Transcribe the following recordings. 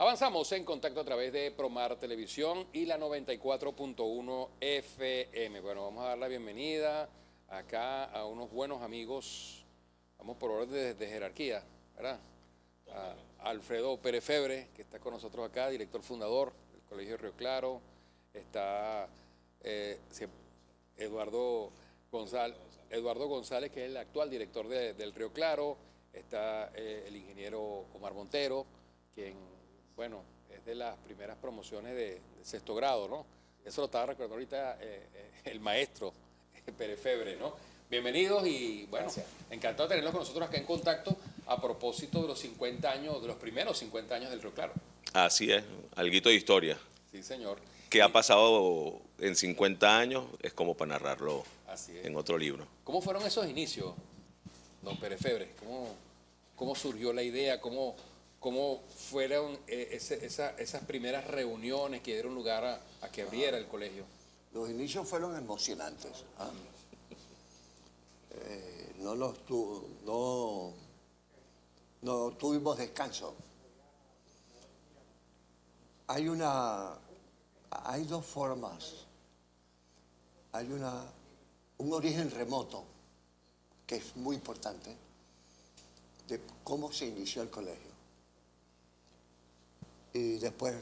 Avanzamos en contacto a través de Promar Televisión y la 94.1 FM. Bueno, vamos a dar la bienvenida acá a unos buenos amigos, vamos por orden de jerarquía, ¿verdad? A Alfredo Pérez Febre, que está con nosotros acá, director fundador del Colegio Río Claro. Está Eduardo González, que es el actual director del Río Claro. Está el ingeniero Omar Montero, quien, bueno, es de las primeras promociones de sexto grado, ¿no? Eso lo estaba recordando ahorita el maestro Pérez Febre, ¿no? Bienvenidos y, bueno, gracias. Encantado de tenerlos con nosotros acá en contacto a propósito de los 50 años, de los primeros 50 años del Río Claro. Así es, alguito de historia. Sí, señor. Que ha pasado en 50 años es como para narrarlo en otro libro. ¿Cómo fueron esos inicios, don Pérez Febre? ¿Cómo surgió la idea? ¿Cómo fueron esas primeras reuniones que dieron lugar a que abriera el colegio? Los inicios fueron emocionantes. No tuvimos descanso. Hay dos formas. Hay un origen remoto, que es muy importante, de cómo se inició el colegio. Y después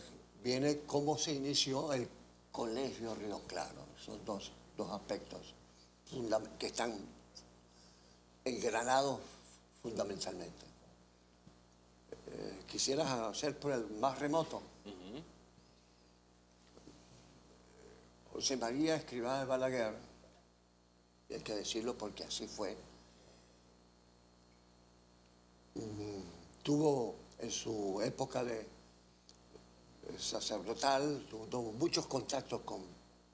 viene cómo se inició el Colegio Río Claro. Son dos aspectos que están engranados fundamentalmente. Quisieras hacer por el más remoto. José María Escrivá de Balaguer, y hay que decirlo porque así fue, tuvo en su época de sacerdotal, tuvo muchos contactos con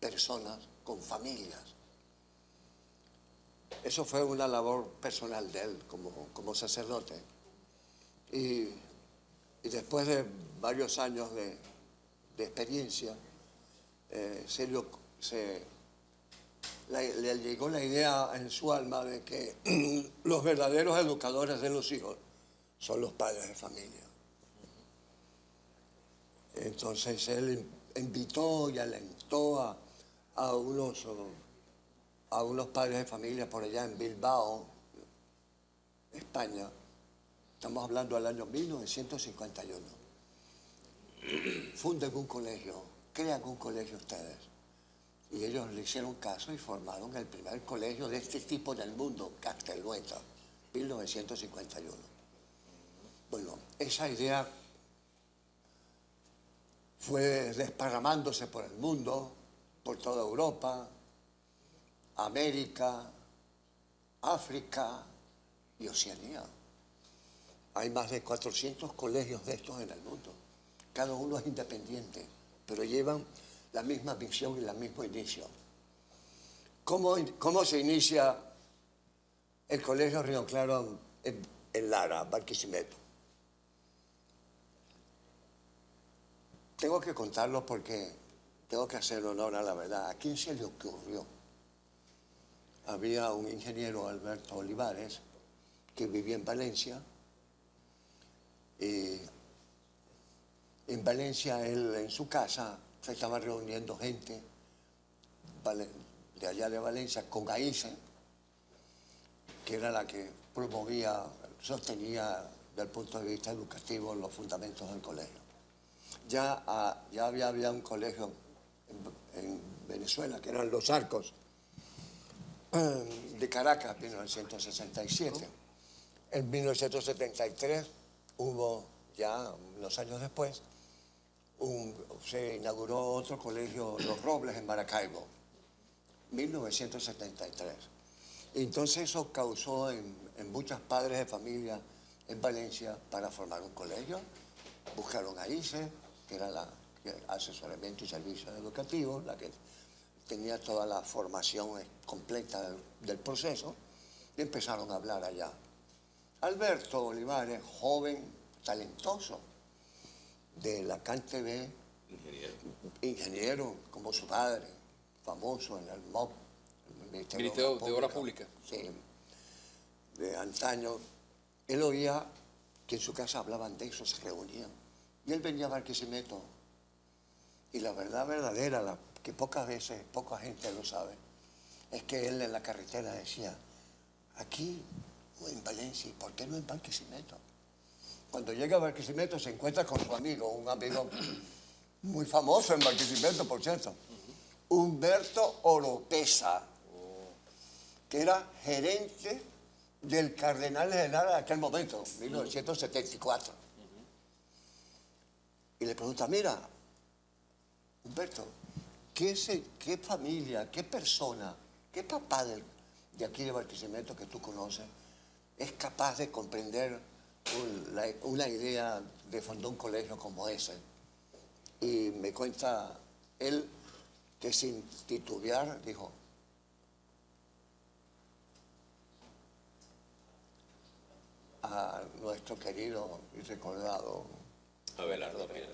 personas, con familias. Eso fue una labor personal de él como sacerdote. Y después de varios años de experiencia, le llegó la idea en su alma de que los verdaderos educadores de los hijos son los padres de familia. Entonces él invitó y alentó a unos padres de familia por allá en Bilbao, España. Estamos hablando del año 1951. Funden un colegio, crean un colegio ustedes. Y ellos le hicieron caso y formaron el primer colegio de este tipo en el mundo, Castelnueta, 1951. Bueno, esa idea fue desparramándose por el mundo, por toda Europa, América, África y Oceanía. Hay más de 400 colegios de estos en el mundo. Cada uno es independiente, pero llevan la misma visión y el mismo inicio. ¿Cómo se inicia el Colegio Río Claro en Lara, Barquisimeto? Tengo que contarlo porque tengo que hacer honor a la verdad. ¿A quién se le ocurrió? Había un ingeniero, Alberto Olivares, que vivía en Valencia. Y en Valencia, él en su casa se estaba reuniendo gente de allá de Valencia con AICE, que era la que promovía, sostenía desde el punto de vista educativo los fundamentos del colegio. Ya había un colegio en Venezuela, que eran Los Arcos, de Caracas, 1967. En 1973 hubo, ya unos años después, se inauguró otro colegio, Los Robles, en Maracaibo, 1973. Entonces eso causó en muchos padres de familia en Valencia para formar un colegio. Buscaron a ICE, que era la asesoramiento y servicios educativos, la que tenía toda la formación completa del proceso, y empezaron a hablar allá. Alberto Olivares, joven, talentoso, de la CanTV, ingeniero como su padre, famoso en el MOP, el Ministerio de Obras Públicas. Sí, de antaño. Él oía que en su casa hablaban de eso, se reunían. Y él venía a Barquisimeto. Y la verdad verdadera, que pocas veces, poca gente lo sabe, es que él en la carretera decía, aquí o en Valencia, ¿y por qué no en Barquisimeto? Cuando llega a Barquisimeto se encuentra con su amigo, un amigo muy famoso en Barquisimeto, por cierto, Humberto Oropesa, que era gerente del Cardenal General de aquel momento, 1974. Y le pregunta, mira, Humberto, ¿qué familia, qué persona, qué papá de aquí de Barquisimeto que tú conoces es capaz de comprender una idea de fundar un colegio como ese? Y me cuenta él que sin titubear dijo, a nuestro querido y recordado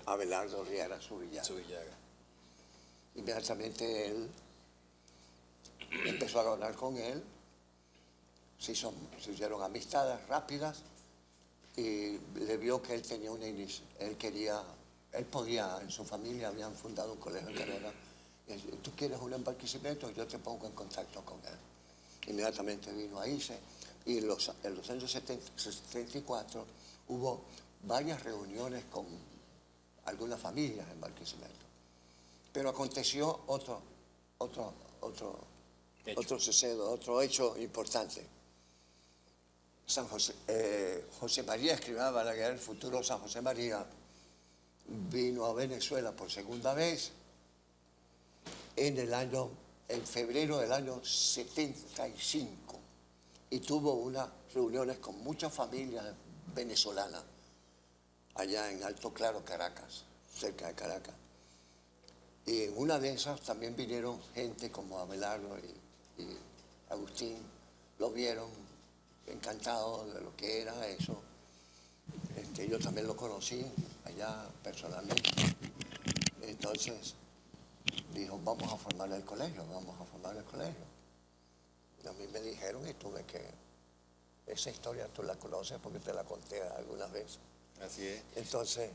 Abelardo Riera Zubillaga. Inmediatamente él empezó a hablar con él, se hicieron amistades rápidas y le vio que él tenía él podía, en su familia habían fundado un colegio en Carrera. ¿Tú quieres un Barquisimeto? Yo te pongo en contacto con él. Inmediatamente vino a ICE y en los años 74 hubo varias reuniones con algunas familias en Barquisimeto. Pero aconteció otro suceso, otro hecho importante. José María Escrivá Balaguer, el futuro San José María, vino a Venezuela por segunda vez en febrero del año 75 y tuvo unas reuniones con muchas familias venezolanas allá en Alto Claro, Caracas, cerca de Caracas. Y en una de esas también vinieron gente como Abelardo y Agustín, lo vieron encantados de lo que era eso. Yo también lo conocí allá personalmente. Entonces dijo, vamos a formar el colegio. Y a mí me dijeron y tuve que... Esa historia tú la conoces porque te la conté algunas veces. Así es. Entonces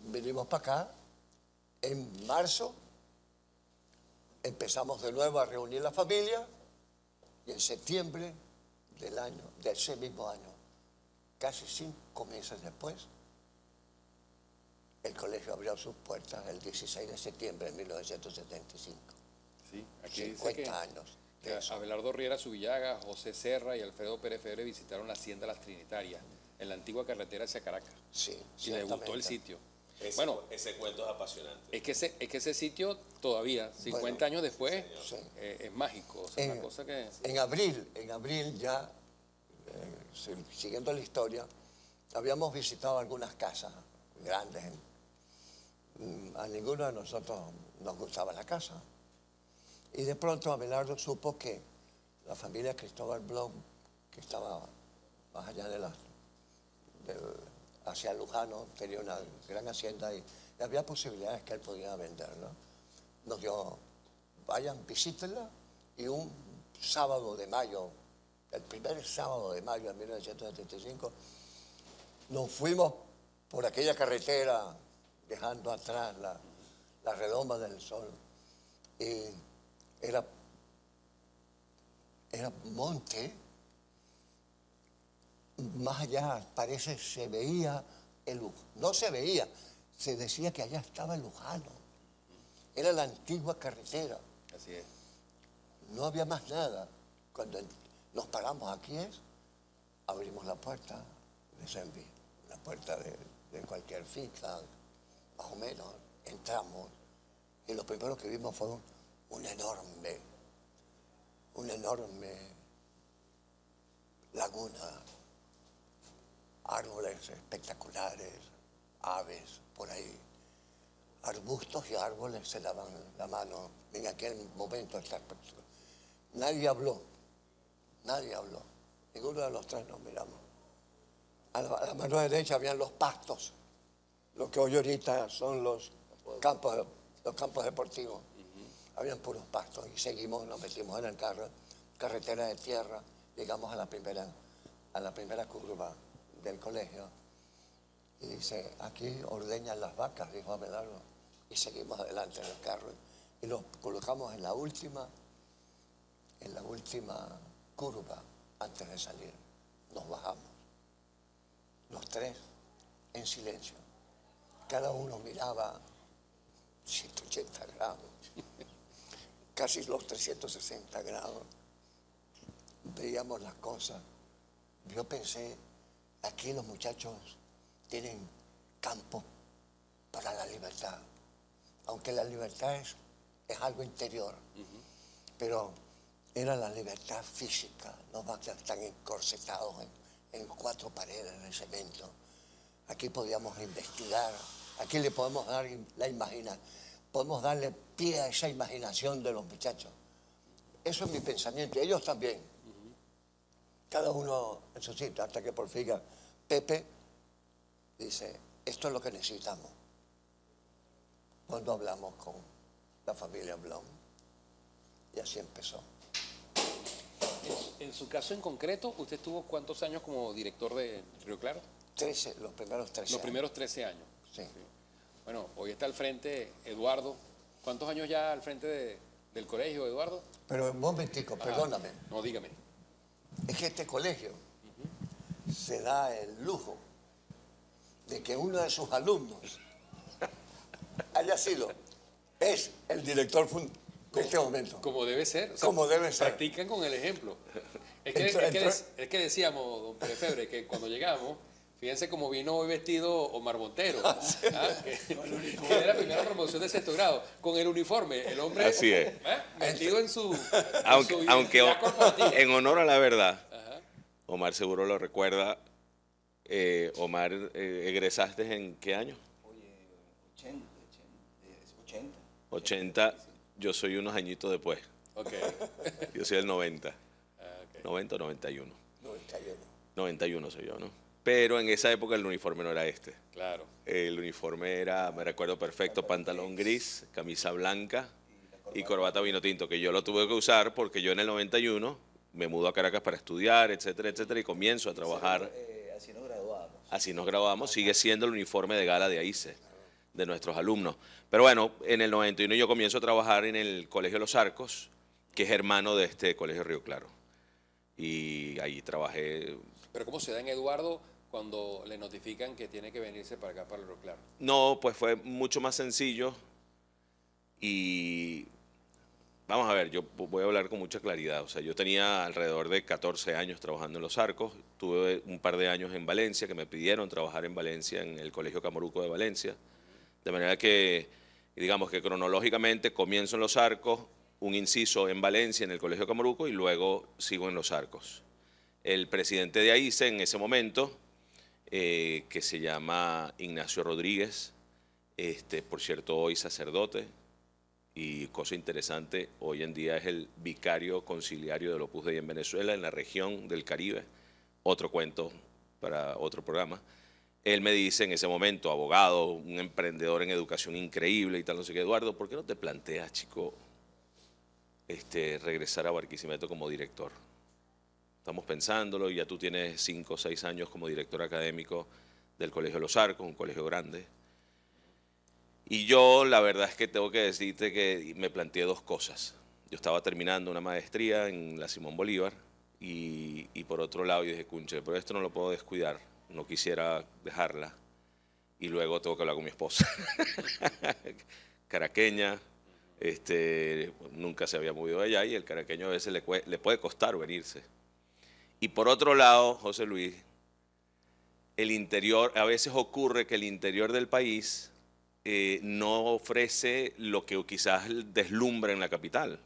vinimos para acá. En marzo empezamos de nuevo a reunir la familia y en septiembre de ese mismo año, casi 5 meses después, el colegio abrió sus puertas el 16 de septiembre de 1975. Sí, aquí 50 años. Abelardo Riera Zubillaga, José Serra y Alfredo Pérez Febre visitaron la Hacienda Las Trinitarias, en la antigua carretera hacia Caracas. Sí, y les gustó el sitio. Ese cuento es apasionante. Es que ese sitio todavía, 50 años después, sí. Es mágico. O sea, una cosa que... En abril ya, siguiendo la historia, habíamos visitado algunas casas grandes. A ninguno de nosotros nos gustaba la casa. Y de pronto Abelardo supo que la familia Cristóbal Blom, que estaba más allá hacia Lujano, tenía una gran hacienda y había posibilidades que él podía venderla. Nos dio, vayan, visítenla, y un sábado de mayo, el primer sábado de mayo de 1975, nos fuimos por aquella carretera, dejando atrás la redoma del sol. Y era monte. Más allá, se veía no se veía, se decía que allá estaba el Lujano. Era la antigua carretera. Así es. No había más nada. Cuando nos paramos aquí abrimos la puerta de Senvi, la puerta de cualquier finca, más o menos, entramos y lo primero que vimos fue una enorme laguna, árboles espectaculares, aves por ahí, arbustos y árboles se daban la mano. En aquel momento nadie habló, ninguno de los tres nos miramos. A la mano derecha habían los pastos, lo que hoy ahorita son los campos deportivos. Habían puros pastos y seguimos, nos metimos en el carro, carretera de tierra, llegamos a la primera curva del colegio Y dice, aquí ordeñan las vacas, dijo Abelardo. Y seguimos adelante en el carro. Y nos colocamos en la última curva antes de salir. Nos bajamos. Los tres en silencio. Cada uno miraba 180 grados, casi los 360 grados. Veíamos las cosas. Yo pensé, aquí los muchachos tienen campo para la libertad, aunque la libertad es algo interior, pero era la libertad física, no va a estar tan encorsetados en cuatro paredes de cemento. Aquí podíamos investigar, aquí le podemos dar la imaginación, podemos darle pie a esa imaginación de los muchachos. Eso es mi pensamiento, ellos también. Cada uno en su sitio, hasta que por fin Pepe dice, esto es lo que necesitamos. Cuando hablamos con la familia Blom, y así empezó. En su caso en concreto, ¿usted estuvo cuántos años como director de Río Claro? 13, los primeros 13 años. Los primeros 13 años. Sí. Sí. Bueno, hoy está al frente Eduardo. ¿Cuántos años ya al frente del colegio, Eduardo? Pero un momentico, perdóname. No, dígame. Es que este colegio se da el lujo de que uno de sus alumnos es el director de este momento. Como debe ser. O sea, como debe ser. Practican con el ejemplo. Es que decíamos, don Perefebre, que cuando llegamos, fíjense cómo vino hoy vestido Omar Montero, que era la primera promoción de sexto grado, con el uniforme, el hombre Así es. metido en su Aunque identidad corporativa. en honor a la verdad, Ajá. Omar seguro lo recuerda. Omar, ¿egresaste en qué año? Oye, 80. 80, yo soy unos añitos después. Ok. Yo soy del 90. Ok. 90 o 91. 91. 91 soy yo, ¿no? Pero en esa época el uniforme no era este. Claro. El uniforme era, me recuerdo perfecto, pantalón gris, camisa blanca y corbata vino tinto, que yo lo tuve que usar porque yo en el 91 me mudo a Caracas para estudiar, etcétera, etcétera, y comienzo a trabajar. Así nos graduamos. Así nos graduamos, sigue siendo el uniforme de gala de AICE, de nuestros alumnos. Pero bueno, en el 91 yo comienzo a trabajar en el Colegio Los Arcos, que es hermano de este Colegio Río Claro. Y ahí trabajé. Pero ¿cómo se da en Eduardo cuando le notifican que tiene que venirse para acá, para Río Claro? No, pues fue mucho más sencillo y vamos a ver, yo voy a hablar con mucha claridad. O sea, yo tenía alrededor de 14 años trabajando en Los Arcos, tuve un par de años en Valencia, que me pidieron trabajar en Valencia, en el Colegio Camaruco de Valencia, de manera que, digamos que cronológicamente comienzo en Los Arcos, un inciso en Valencia, en el Colegio Camaruco, y luego sigo en Los Arcos. El presidente de AICE en ese momento, que se llama Ignacio Rodríguez, por cierto, hoy sacerdote, y cosa interesante, hoy en día es el vicario conciliario del Opus Dei en Venezuela, en la región del Caribe. Otro cuento para otro programa. Él me dice en ese momento, abogado, un emprendedor en educación increíble y tal, no sé qué, Eduardo, ¿por qué no te planteas, chico, regresar a Barquisimeto como director? Estamos pensándolo, ya tú tienes 5 o 6 años como director académico del Colegio Los Arcos, un colegio grande. Y yo la verdad es que tengo que decirte que me planteé dos cosas. Yo estaba terminando una maestría en la Simón Bolívar y por otro lado yo dije, cunche, pero esto no lo puedo descuidar, no quisiera dejarla. Y luego tengo que hablar con mi esposa, caraqueña, nunca se había movido allá y el caraqueño a veces le puede costar venirse. Y por otro lado, José Luis, el interior, a veces ocurre que el interior del país no ofrece lo que quizás deslumbra en la capital.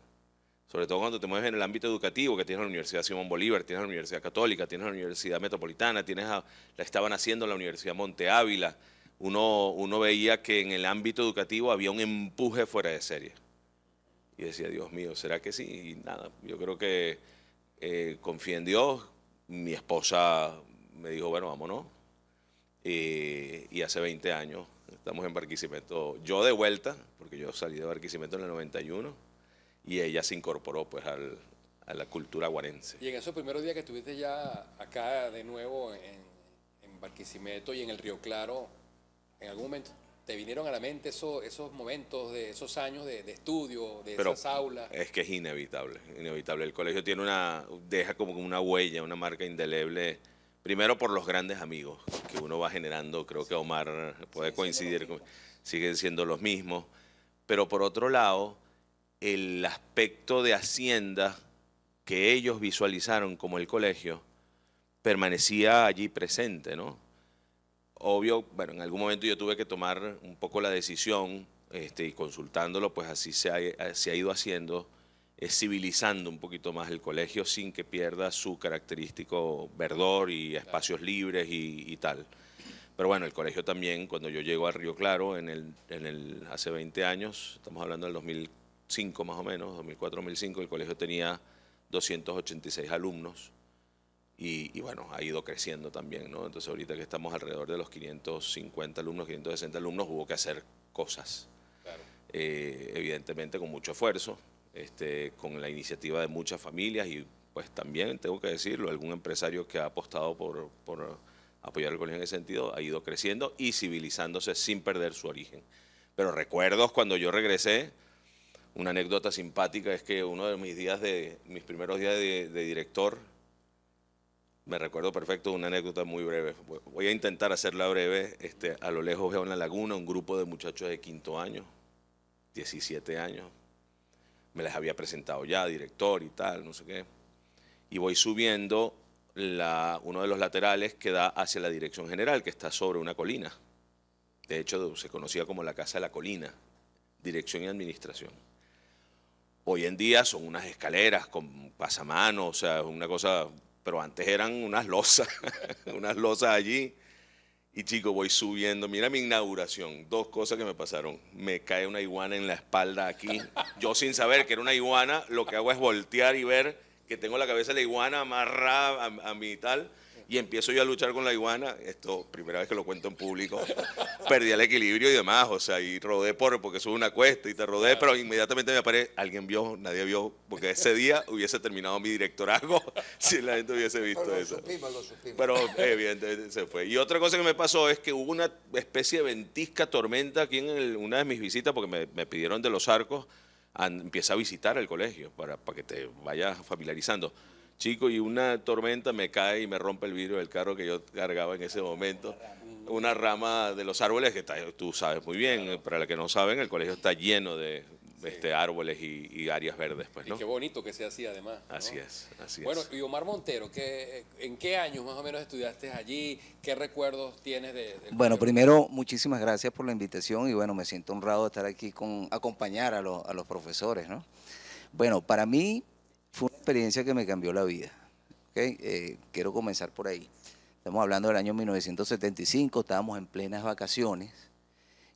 Sobre todo cuando te mueves en el ámbito educativo, que tienes la Universidad Simón Bolívar, tienes la Universidad Católica, tienes la Universidad Metropolitana, la estaban haciendo la Universidad Monte Ávila. Uno veía que en el ámbito educativo había un empuje fuera de serie. Y decía, Dios mío, ¿será que sí? Y nada, yo creo que confié en Dios. Mi esposa me dijo, bueno, vámonos. Y hace 20 años estamos en Barquisimeto, yo de vuelta, porque yo salí de Barquisimeto en el 91, y ella se incorporó pues a la cultura guarense. Y en esos primeros días que estuviste ya acá de nuevo en Barquisimeto y en el Río Claro, en algún momento te vinieron a la mente esos momentos, de esos años de estudio, de Pero esas aulas. es que es inevitable, inevitable. El colegio tiene deja como una huella, una marca indeleble, primero por los grandes amigos que uno va generando, creo que Omar puede coincidir, siguen siendo los mismos, pero por otro lado, el aspecto de Hacienda que ellos visualizaron como el colegio permanecía allí presente, ¿no? Obvio, bueno, en algún momento yo tuve que tomar un poco la decisión, y consultándolo, pues así se ha ido haciendo, civilizando un poquito más el colegio sin que pierda su característico verdor y espacios libres y tal. Pero bueno, el colegio también, cuando yo llego a Río Claro, hace 20 años, estamos hablando del 2005 más o menos, 2004-2005, el colegio tenía 286 alumnos. Y bueno, ha ido creciendo también, ¿no? Entonces ahorita que estamos alrededor de los 550 alumnos, 560 alumnos, hubo que hacer cosas. Claro. Evidentemente con mucho esfuerzo, con la iniciativa de muchas familias y pues también, tengo que decirlo, algún empresario que ha apostado por apoyar el colegio en ese sentido, ha ido creciendo y civilizándose sin perder su origen. Pero recuerdos cuando yo regresé, una anécdota simpática es que uno de mis primeros días de director, me recuerdo perfecto una anécdota muy breve. Voy a intentar hacerla breve. A lo lejos veo en la laguna un grupo de muchachos de 5º año, 17 años. Me les había presentado ya, director y tal, no sé qué. Y voy subiendo uno de los laterales que da hacia la dirección general, que está sobre una colina. De hecho, se conocía como la Casa de la Colina, dirección y administración. Hoy en día son unas escaleras con pasamanos, o sea, una cosa... Pero antes eran unas losas, unas losas allí. Y chico, voy subiendo. Mira mi inauguración. 2 cosas que me pasaron. Me cae una iguana en la espalda aquí. Yo sin saber que era una iguana, lo que hago es voltear y ver que tengo la cabeza de la iguana amarrada a mi tal. Y empiezo yo a luchar con la iguana. Esto, primera vez que lo cuento en público. Perdí el equilibrio y demás. O sea, y rodé porque sube una cuesta y te rodé, pero inmediatamente me aparece. Alguien vio, nadie vio, porque ese día hubiese terminado mi directorazo si la gente hubiese visto Pero eso. lo supimos. Pero evidentemente se fue. Y otra cosa que me pasó es que hubo una especie de ventisca tormenta aquí en una de mis visitas, porque me pidieron de Los Arcos, empieza a visitar el colegio para que te vayas familiarizando. Chico, y una tormenta me cae y me rompe el vidrio del carro que yo cargaba en ese momento. Una rama de los árboles que tú sabes muy bien, para los que no saben, el colegio está lleno de árboles y áreas verdes, pues, ¿no? Y qué bonito que sea así además, ¿no? Así es, así Bueno, es. y Omar Montero, ¿en qué años más o menos estudiaste allí? ¿Qué recuerdos tienes del Bueno, colegio? primero, muchísimas gracias por la invitación y bueno, me siento honrado de estar aquí acompañar a los profesores, ¿no? Bueno, para mí fue una experiencia que me cambió la vida, ¿ok? Quiero comenzar por ahí. Estamos hablando del año 1975, estábamos en plenas vacaciones.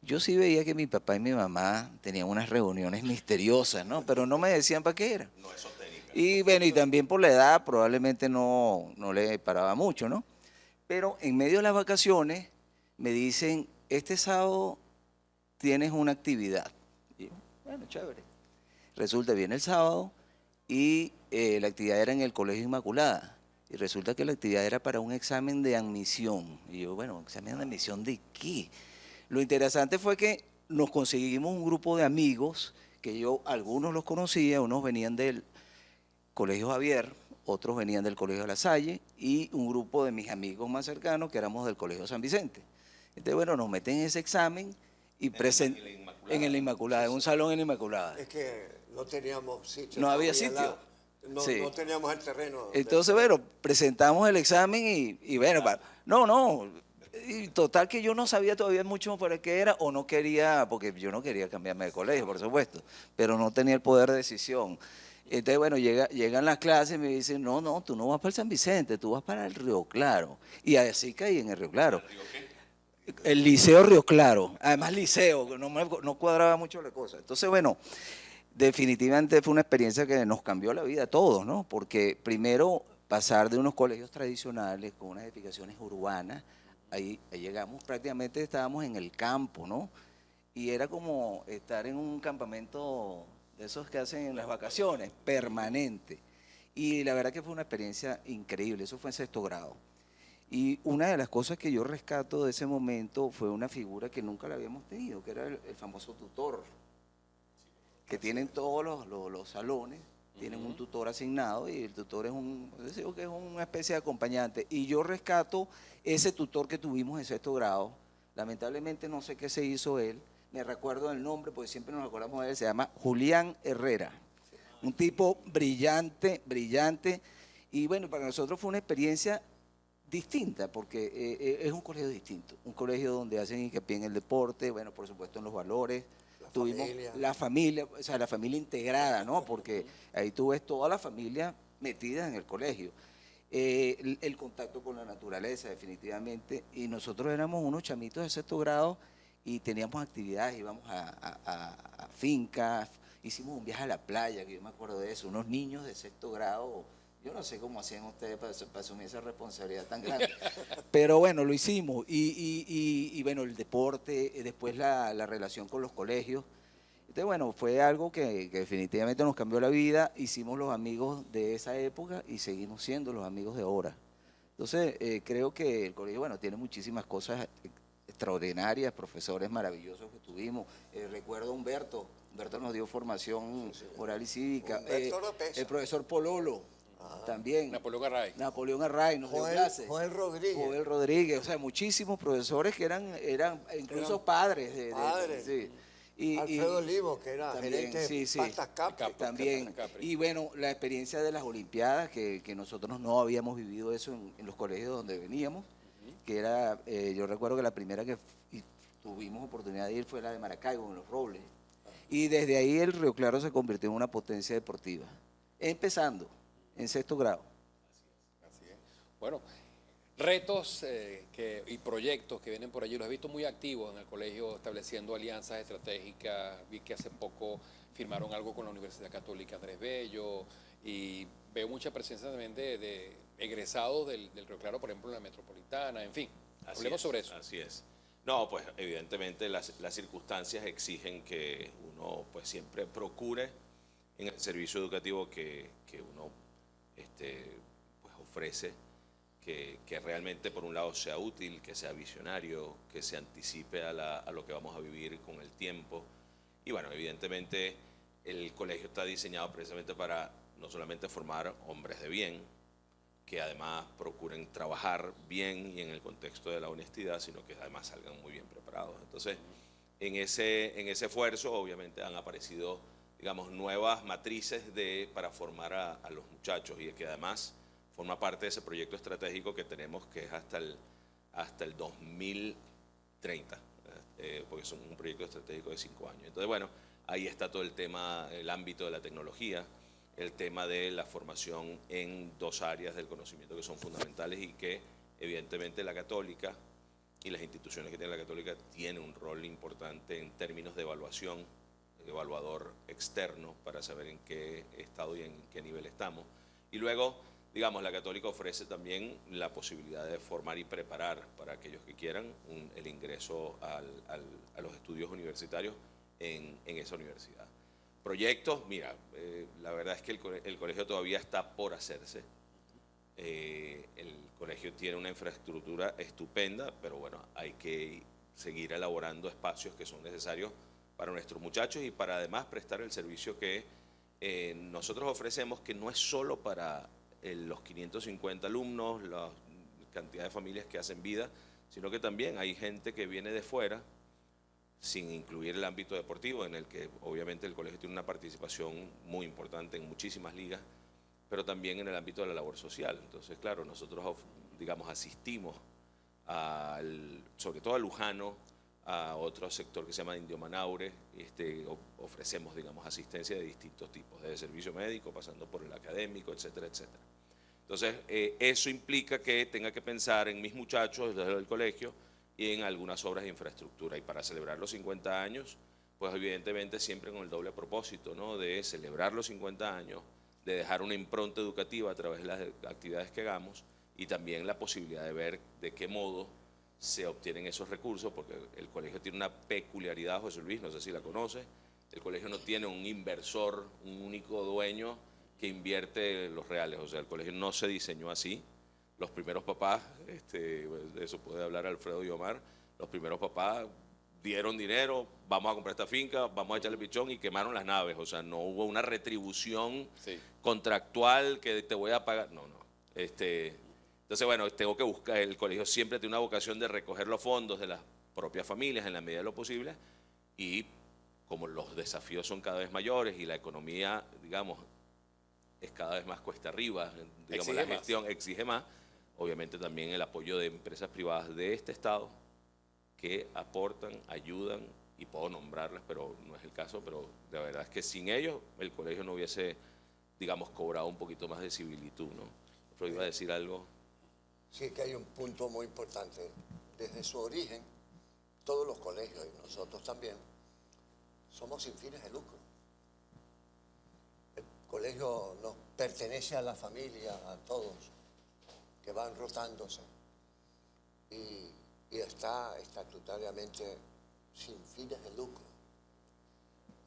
Yo sí veía que mi papá y mi mamá tenían unas reuniones misteriosas, ¿no? Pero no me decían para qué era. No esotérica. Y bueno, y también por la edad probablemente no le paraba mucho, ¿no? Pero en medio de las vacaciones me dicen, este sábado tienes una actividad. Y yo, bueno, chévere. Resulta, viene el sábado y la actividad era en el Colegio Inmaculada. Y resulta que la actividad era para un examen de admisión. Y yo, bueno, ¿examen de admisión de qué? Lo interesante fue que nos conseguimos un grupo de amigos que yo, algunos los conocía, unos venían del Colegio Javier, otros venían del Colegio de La Salle y un grupo de mis amigos más cercanos que éramos del Colegio San Vicente. Entonces, bueno, nos meten en ese examen y en el Inmaculada, en un salón en la Inmaculada. Es que no teníamos sitio. No había había sitio. Sí. No teníamos el terreno. Entonces, bueno, presentamos el examen y bueno, y total que yo no sabía todavía mucho para qué era o no quería, porque yo no quería cambiarme de colegio, por supuesto, pero no tenía el poder de decisión. Entonces, bueno, llegan las clases y me dicen, no, tú no vas para el San Vicente, tú vas para el Río Claro. Y así caí en el Río Claro. El Liceo Río Claro, además liceo, no cuadraba mucho la cosa. Entonces, bueno, definitivamente fue una experiencia que nos cambió la vida a todos, ¿no? Porque primero pasar de unos colegios tradicionales con unas edificaciones urbanas, ahí llegamos, prácticamente estábamos en el campo, ¿no? Y era como estar en un campamento de esos que hacen en las vacaciones, permanente. Y la verdad que fue una experiencia increíble, eso fue en 6º grado. Y una de las cosas que yo rescato de ese momento fue una figura que nunca la habíamos tenido, que era el famoso tutor, que tienen todos los salones, tienen un tutor asignado y el tutor es yo digo que es una especie de acompañante. Y yo rescato ese tutor que tuvimos en sexto grado. Lamentablemente no sé qué se hizo él, me recuerdo el nombre porque siempre nos acordamos de él, se llama Julián Herrera. Un tipo brillante, brillante. Y bueno, para nosotros fue una experiencia distinta, porque es un colegio distinto, un colegio donde hacen hincapié en el deporte, bueno, por supuesto en los valores. Tuvimos la familia, o sea, la familia integrada, ¿no? Porque ahí tú ves toda la familia metida en el colegio. El contacto con la naturaleza, definitivamente. Y nosotros éramos unos chamitos de sexto grado y teníamos actividades, íbamos a fincas, hicimos un viaje a la playa, que yo me acuerdo de eso, unos niños de sexto grado. Yo no sé cómo hacían ustedes para asumir esa responsabilidad tan grande. Pero bueno, lo hicimos. Y bueno, el deporte, después la relación con los colegios. Entonces, bueno, fue algo que definitivamente nos cambió la vida. Hicimos los amigos de esa época y seguimos siendo los amigos de ahora. Entonces, creo que el colegio, bueno, tiene muchísimas cosas extraordinarias, profesores maravillosos que tuvimos. Recuerdo a Humberto. Humberto nos dio formación oral y cívica. El profesor Pololo. También. Napoleón Array nos dio clases. Joel Rodríguez. Joel Rodríguez, o sea, muchísimos profesores que eran incluso padres. Sí. Alfredo Olivo, que era también, gerente de Pastas Capri. También. Y bueno, la experiencia de las Olimpiadas, que nosotros no habíamos vivido eso en los colegios donde veníamos, que era, yo recuerdo que la primera que tuvimos oportunidad de ir fue la de Maracaibo, en Los Robles. Y desde ahí el Río Claro se convirtió en una potencia deportiva, empezando en sexto grado. Así es. Bueno, retos y proyectos que vienen por allí, los he visto muy activos en el colegio, estableciendo alianzas estratégicas. Vi que hace poco firmaron algo con la Universidad Católica Andrés Bello y veo mucha presencia también de egresados del Río Claro, por ejemplo, en la metropolitana, en fin. Hablemos sobre eso. Así es. No, pues evidentemente las circunstancias exigen que uno pues siempre procure en el servicio educativo que uno pues ofrece, que realmente por un lado sea útil, que sea visionario, que se anticipe a lo que vamos a vivir con el tiempo. Y bueno, evidentemente el colegio está diseñado precisamente para no solamente formar hombres de bien, que además procuren trabajar bien y en el contexto de la honestidad, sino que además salgan muy bien preparados. Entonces, en ese esfuerzo obviamente han aparecido, digamos, nuevas matrices para formar a los muchachos y que además forma parte de ese proyecto estratégico que tenemos, que es hasta el 2030, porque es un proyecto estratégico de 5 años. Entonces, bueno, ahí está todo el tema, el ámbito de la tecnología, el tema de la formación en 2 áreas del conocimiento que son fundamentales y que evidentemente la Católica y las instituciones que tiene la Católica tienen un rol importante en términos de evaluación, evaluador externo para saber en qué estado y en qué nivel estamos. Y luego, digamos, la Católica ofrece también la posibilidad de formar y preparar para aquellos que quieran el ingreso a los estudios universitarios en esa universidad. Proyectos, mira, la verdad es que el colegio todavía está por hacerse. El colegio tiene una infraestructura estupenda, pero bueno, hay que seguir elaborando espacios que son necesarios para nuestros muchachos y para además prestar el servicio que nosotros ofrecemos, que no es solo para los 550 alumnos, la cantidad de familias que hacen vida, sino que también hay gente que viene de fuera, sin incluir el ámbito deportivo, en el que obviamente el colegio tiene una participación muy importante en muchísimas ligas, pero también en el ámbito de la labor social. Entonces, claro, nosotros, digamos, asistimos sobre todo a Lujano, a otro sector que se llama Indio Manaure, ofrecemos, digamos, asistencia de distintos tipos, desde servicio médico, pasando por el académico, etcétera, etcétera. Entonces, eso implica que tenga que pensar en mis muchachos desde el colegio y en algunas obras de infraestructura. Y para celebrar los 50 años, pues evidentemente siempre con el doble propósito, ¿no?, de celebrar los 50 años, de dejar una impronta educativa a través de las actividades que hagamos y también la posibilidad de ver de qué modo se obtienen esos recursos, porque el colegio tiene una peculiaridad, José Luis, no sé si la conoce, el colegio no tiene un inversor, un único dueño que invierte los reales, o sea, el colegio no se diseñó así, Los primeros papás, de eso puede hablar Alfredo y Omar, los primeros papás dieron dinero, vamos a comprar esta finca, vamos a echarle pichón y quemaron las naves. O sea, no hubo una retribución Sí. contractual que te voy a pagar. No, no. Entonces, bueno, tengo que buscar, el colegio siempre tiene una vocación de recoger los fondos de las propias familias en la medida de lo posible y como los desafíos son cada vez mayores y la economía, digamos, es cada vez más cuesta arriba, digamos, Exige la más. gestión exige más, obviamente también el apoyo de empresas privadas de este Estado que aportan, ayudan, y puedo nombrarlas, pero no es el caso, pero la verdad es que sin ellos el colegio no hubiese, digamos, cobrado un poquito más de similitud, ¿no? Pero iba a decir algo. Sí, que hay un punto muy importante. Desde su origen, todos los colegios, y nosotros también, somos sin fines de lucro. El colegio nos pertenece a la familia, a todos, que van rotándose. Y está estatutariamente sin fines de lucro.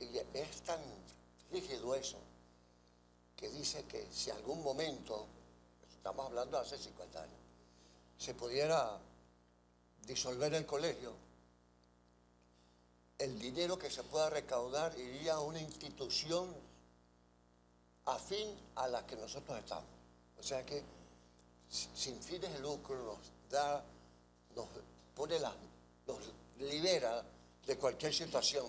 Y es tan rígido eso, que dice que si algún momento, estamos hablando de hace 50 años, se pudiera disolver el colegio, el dinero que se pueda recaudar iría a una institución afín a la que nosotros estamos. O sea que sin fines de lucro nos libera de cualquier situación,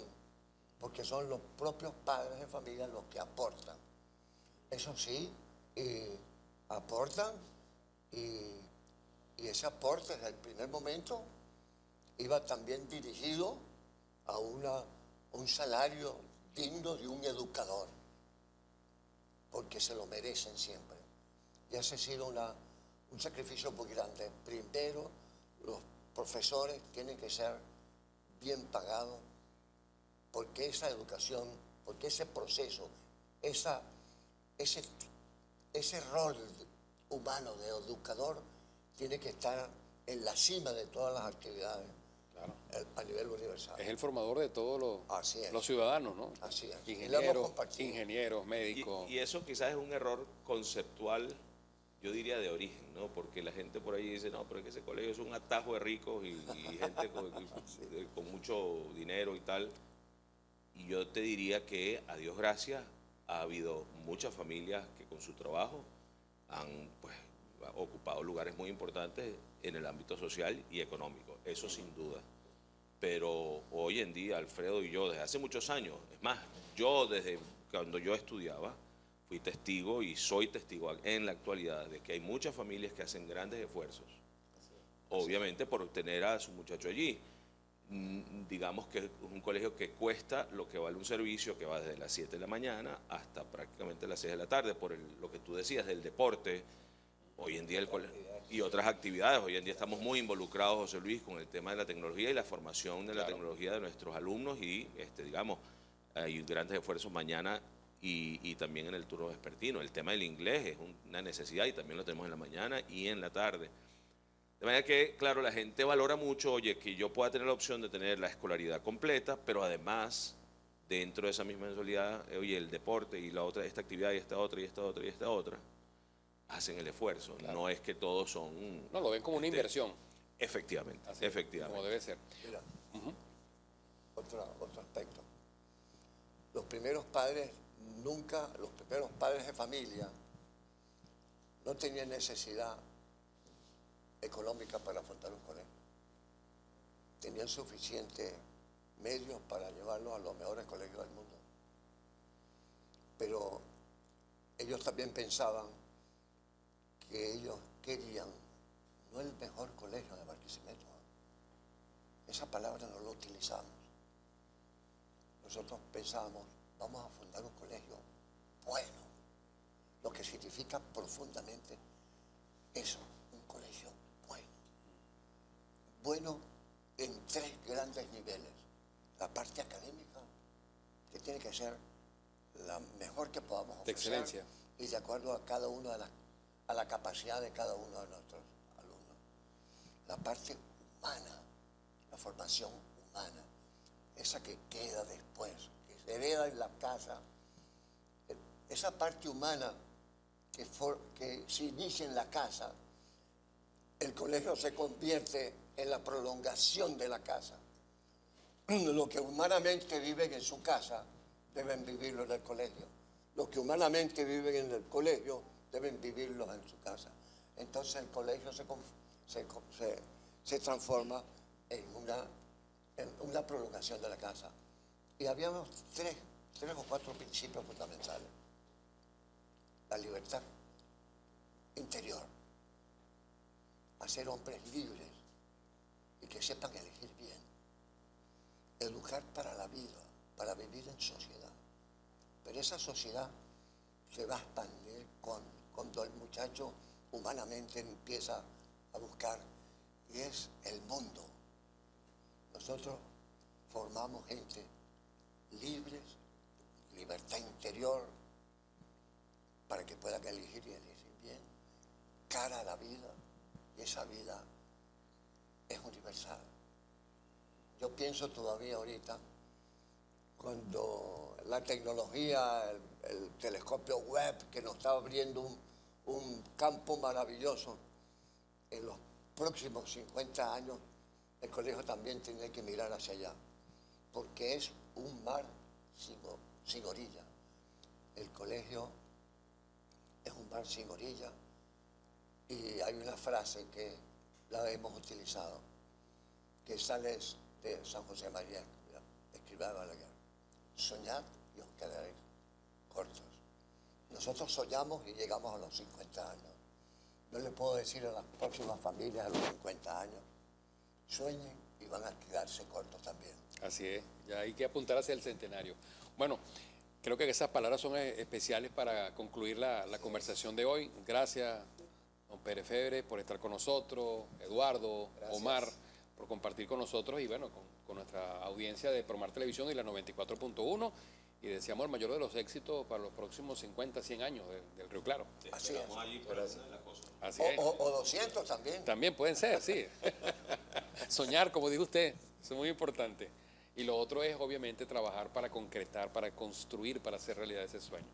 porque son los propios padres de familia los que aportan. Eso sí, aportan y ese aporte desde el primer momento iba también dirigido a un salario digno de un educador, porque se lo merecen siempre. Y ese ha sido un sacrificio muy grande. Primero, los profesores tienen que ser bien pagados, porque esa educación, porque ese proceso, ese rol humano de educador tiene que estar en la cima de todas las actividades. Claro. A nivel universal. Es el formador de todos Así es. los ciudadanos, ¿no? Así es. Y lo hemos compartido. Ingenieros, médicos. Y eso quizás es un error conceptual, yo diría de origen, ¿no? Porque la gente por ahí dice, no, pero es que ese colegio es un atajo de ricos y gente con mucho dinero y tal. Y yo te diría que, a Dios gracias, ha habido muchas familias que con su trabajo han pues, ocupado lugares muy importantes en el ámbito social y económico, eso sin duda. Pero hoy en día, Alfredo y yo, desde hace muchos años, es más, yo desde cuando yo estudiaba, fui testigo y soy testigo en la actualidad de que hay muchas familias que hacen grandes esfuerzos, obviamente por tener a su muchacho allí. Digamos que es un colegio que cuesta lo que vale un servicio que va desde las 7 de la mañana hasta prácticamente las 6 de la tarde, por lo que tú decías del deporte. Hoy en día el colegio y otras actividades, hoy en día estamos muy involucrados, José Luis, con el tema de la tecnología y la formación de la tecnología de nuestros alumnos y, digamos, hay grandes esfuerzos mañana y también en el turno vespertino. El tema del inglés es una necesidad y también lo tenemos en la mañana y en la tarde. De manera que, claro, la gente valora mucho, oye, que yo pueda tener la opción de tener la escolaridad completa, pero además, dentro de esa misma mensualidad, oye, el deporte y la otra, esta actividad y esta otra y esta otra y esta otra, hacen el esfuerzo. Claro. No es que todos son... No, lo ven como una inversión. Efectivamente, Así, efectivamente. Como debe ser. Mira, otro aspecto. Los primeros padres de familia no tenían necesidad económica para afrontar un colegio. Tenían suficientes medios para llevarlos a los mejores colegios del mundo. Pero ellos también pensaban que ellos querían no el mejor colegio de Barquisimeto. Esa palabra no la utilizamos. Nosotros pensábamos, vamos a fundar un colegio bueno, lo que significa profundamente eso, un colegio bueno. Bueno en 3 grandes niveles. La parte académica, que tiene que ser la mejor que podamos ofrecer. De excelencia. Y de acuerdo a cada uno a la capacidad de cada uno de nuestros alumnos. La parte humana, la formación humana, esa que queda después, que se hereda en la casa, esa parte humana que se inicia en la casa, el colegio se convierte en la prolongación de la casa. Lo que humanamente viven en su casa deben vivirlo en el colegio. Los que humanamente viven en el colegio deben vivirlo en su casa. Entonces el colegio se transforma en una prolongación de la casa. Y habíamos tres o cuatro principios fundamentales. La libertad interior, hacer hombres libres y que sepan elegir bien, educar para la vida, para vivir en sociedad. Pero esa sociedad se va a expandir cuando el muchacho humanamente empieza a buscar, y es el mundo. Nosotros formamos gente libres, libertad interior, para que puedan elegir y elegir bien, cara a la vida, y esa vida es universal. Yo pienso todavía ahorita, cuando la tecnología, el telescopio Webb, que nos está abriendo un campo maravilloso, en los próximos 50 años, el colegio también tiene que mirar hacia allá, porque es un mar sin orilla. El colegio es un mar sin orilla, y hay una frase que la hemos utilizado, que sale de San José María, escribía Balaguer: soñad y os quedaréis cortos. Nosotros soñamos y llegamos a los 50 años. Yo le puedo decir a las próximas familias a los 50 años, sueñen y van a quedarse cortos también. Así es, ya hay que apuntar hacia el centenario. Bueno, creo que esas palabras son especiales para concluir la conversación de hoy. Gracias, don Pérez Febre, por estar con nosotros, Eduardo, Gracias. Omar, por compartir con nosotros y bueno, con nuestra audiencia de Promar Televisión y la 94.1, y deseamos el mayor de los éxitos para los próximos 50, 100 años del Río Claro. Así es. Allí para una de las cosas. Así es. O 200 también. También pueden ser, sí. Soñar, como dijo usted, eso es muy importante. Y lo otro es, obviamente, trabajar para concretar, para construir, para hacer realidad ese sueño.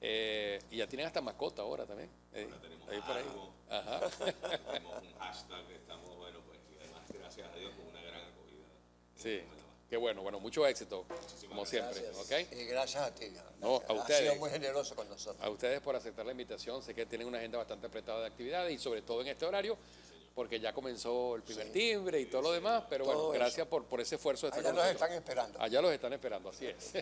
Y ya tienen hasta mascota ahora también. Ahora tenemos ahí por ahí. algo. Ajá. Tenemos un hashtag que estamos, bueno, pues, y además, gracias a Dios, con una gran acogida. Sí, qué bueno, mucho éxito, como gracias. siempre, ¿ok? Y gracias a ti. No, a Has ustedes. sido muy generoso con nosotros. A ustedes por aceptar la invitación, sé que tienen una agenda bastante apretada de actividades y sobre todo en este horario, porque ya comenzó el primer timbre y todo lo demás, pero bueno, Todo gracias por ese esfuerzo de estar Allá con nos nosotros. están esperando. Allá los están esperando, así es.